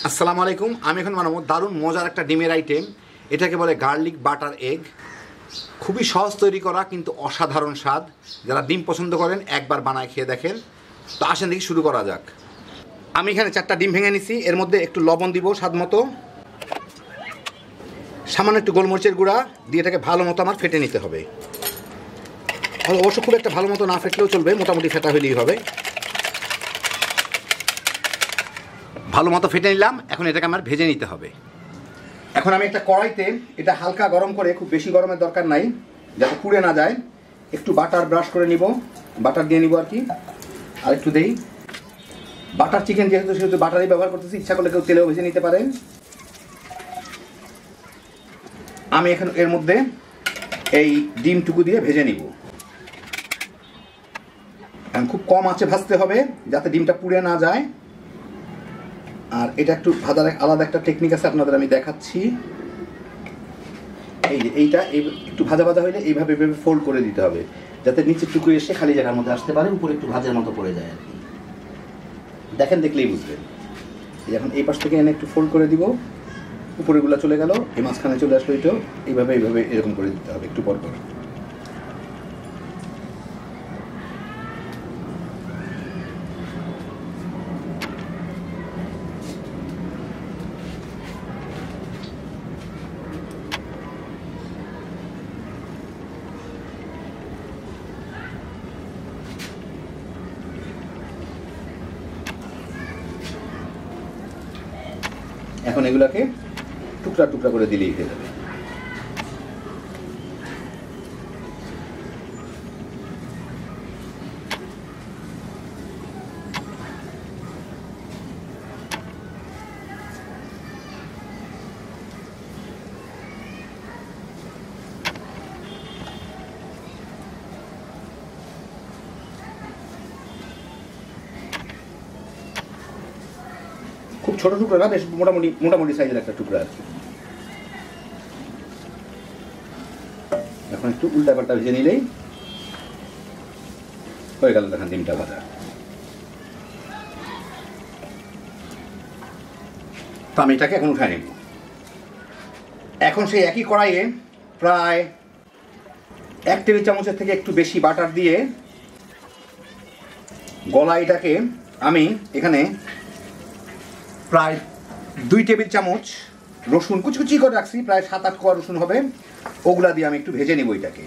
আসসালামু আলাইকুম। আমি এখন বানাবো দারুণ মজার একটা ডিমের আইটেম। এটাকে বলে গার্লিক বাটার এগ। খুবই সহজ তৈরি করা, কিন্তু অসাধারণ স্বাদ। যারা ডিম পছন্দ করেন একবার বানায় খেয়ে দেখেন। তো আসেন দেখি শুরু করা যাক। আমি এখানে 4টা ডিম ভেঙে নিছি। এর মধ্যে একটু লবণ দিব স্বাদ মতো, সামান্য একটু গোলমরিচের গুঁড়া দিয়ে এটাকে ভালো মতো আমার ফেটে নিতে হবে। অবশ্য খুব একটা ভালো মতো না ফেটলেও চলবে, মোটামুটি ফেটা হলেই হবে। ভালো মতো ফেটে নিলাম। এখন এটাকে আমার ভেজে নিতে হবে। এখন আমি একটা কড়াইতে এটা হালকা গরম করে, খুব বেশি গরমের দরকার নাই, যাতে পুড়ে না যায়, একটু বাটার ব্রাশ করে নিব, বাটার দিয়ে নিব আর কি। আর একটু দেই বাটার। চিকেন যেহেতু সেহেতু বাটারই ব্যবহার করতেছি, ইচ্ছা করলে কেউ তেলেও ভেজে নিতে পারেন। আমি এখন এর মধ্যে এই ডিমটুকু দিয়ে ভেজে নিব। খুব কম আঁচে ভাজতে হবে যাতে ডিমটা পুড়ে না যায়। আর এটা একটু ভাজার আলাদা একটা টেকনিক আছে, আপনাদের আমি দেখাচ্ছি। এই যে এইটা একটু ভাজা ভাজা হইলে এইভাবে ফোল্ড করে দিতে হবে, যাতে নিচের টুকু এসে খালি জায়গার মধ্যে আসতে পারে, উপরে একটু ভাজার মতো পড়ে যায় আর কি। দেখেন, দেখলেই বুঝবেন। এখন এই পাশ থেকে এনে একটু ফোল্ড করে দিব, উপরেগুলো চলে গেল, এই মাঝখানে চলে আসলো। এটাও এইভাবে এইভাবে এরকম করে দিতে হবে একটু পর পর। এখন এগুলাকে টুকরা টুকরা করে দিলেই হয়ে যাবে। খুব ছোট টুকরা না, বেশ মোটামুটি মোটামুটি সাইজের একটা টুকরা আর কি। এখন একটু উল্টা পাল্টা ভেজে নিলেই হয়ে গেল। দেখেন ডিমটা ভাজা। তো আমি এটাকে এখন উঠাই নেব। এখন সেই একই কড়াইয়ে প্রায় 1 টেবিল চামচের থেকে একটু বেশি বাটার দিয়ে গলাইটাকে আমি এখানে প্রায় 2 টেবিল চামচ রসুন কুচকুচি করে রাখছি, প্রায় 7-8 কোয়া রসুন হবে, ওগুলা দিয়ে আমি একটু ভেজে নিব এটাকে।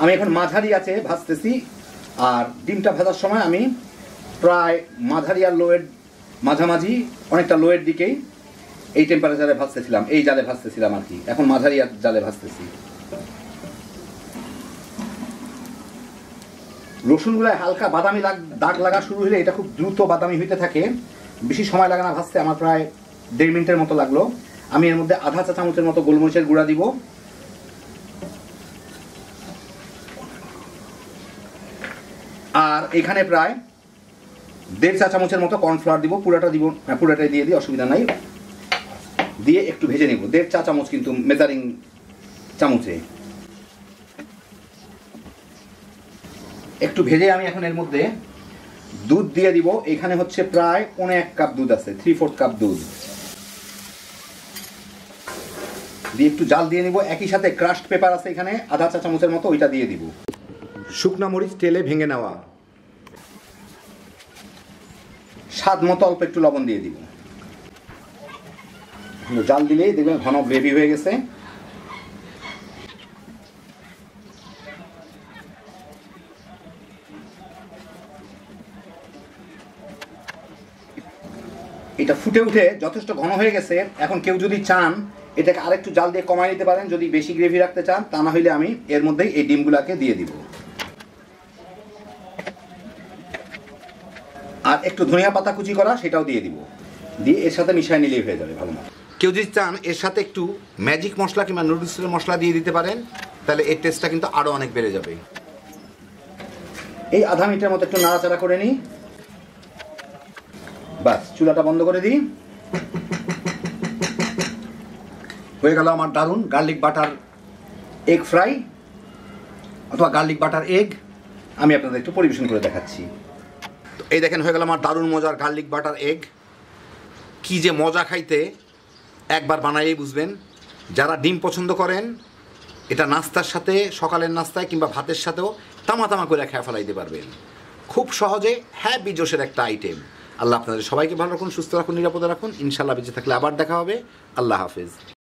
আমি এখন মাঝারি আছে ভাজতেছি। আর ডিমটা ভাজার সময় আমি প্রায় মাঝারি আর লোয়ের মাঝামাঝি, অনেকটা লোয়ের দিকেই এই টেম্পারেচারে ভাজতেছিলাম, এই জালে ভাজতেছিলাম আর কি। এখন মাঝারি আর জালে ভাজতেছি। রসুনগুলায় হালকা বাদামি দাগ লাগা শুরু হলে এটা খুব দ্রুত বাদামি হইতে থাকে, বেশি সময় লাগে না ভাজতে। আমার প্রায় 1.5 মিনিটের মতো লাগলো। আমি এর মধ্যে আধা চা চামচের মতো গোলমরিচের গুঁড়া দিব। আর এখানে প্রায় 1.5 চা চামচের মতো কর্নফ্লাওয়ার দিব। পুরাটা দিব, পুরাটাই দিয়ে দিই, অসুবিধা নাই। দিয়ে একটু ভেজে নিব। 1.5 চা চামচ কিন্তু মেজারিং চামচে। একটু ভেজে আমি এখন এর মধ্যে দুধ দিয়ে দিব। এখানে হচ্ছে প্রায় 1.25 কাপ দুধ আছে, 3/4 কাপ দুধ দিয়ে একটু জাল দিয়ে নিব। একই সাথে ক্রাশড পেপার আছে এখানে আধা চা চামচের মতো, ওইটা দিয়ে দিব। শুকনা মরিচ তেলে ভেঙে নেওয়া, স্বাদ মতো অল্প একটু লবণ দিয়ে দিব। জাল দিলেই দেখবেন ঘন গ্রেভি হয়ে গেছে। এটা ফুটে উঠে যথেষ্ট ঘন হয়ে গেছে। এখন কেউ যদি চান এটাকে আরেকটু জাল দিয়ে কমাই নিতে পারেন, যদি বেশি গ্রেভি রাখতে চান। তা না হইলে আমি এর মধ্যেই এই ডিমগুলাকে দিয়ে দিব। আর একটু ধনিয়া পাতা কুচি করা সেটাও দিয়ে দিব। দিয়ে এর সাথে মিশিয়ে নিলেই হয়ে যাবে ভালো মতো। কেউ যদি চান এর সাথে একটু ম্যাজিক মশলা কিংবা নুডলসের মশলা দিয়ে দিতে পারেন, তাহলে এর টেস্টটা কিন্তু আরও অনেক বেড়ে যাবে। এই আধা মিনিটের মতো একটু নাড়াচাড়া করে নিই। বাস, চুলাটা বন্ধ করে দিই। হয়ে গেল আমার দারুণ গার্লিক বাটার এগ ফ্রাই অথবা গার্লিক বাটার এগ। আমি আপনাদের একটু পরিবেশন করে দেখাচ্ছি। তো এই দেখেন হয়ে গেল আমার দারুণ মজার গার্লিক বাটার এগ। কি যে মজা খাইতে, একবার বানাইলেই বুঝবেন। যারা ডিম পছন্দ করেন এটা নাস্তার সাথে, সকালের নাস্তায় কিংবা ভাতের সাথেও তামা তামা করে খেয়ে ফেলাইতে পারবেন। খুব সহজে হ্যাপি জোশের একটা আইটেম। আল্লাহ আপনাদের সবাইকে ভালো রাখুন, সুস্থ রাখুন, নিরাপদে রাখুন। ইনশাল্লাহ বেঁচে থাকলে আবার দেখা হবে। আল্লাহ হাফেজ।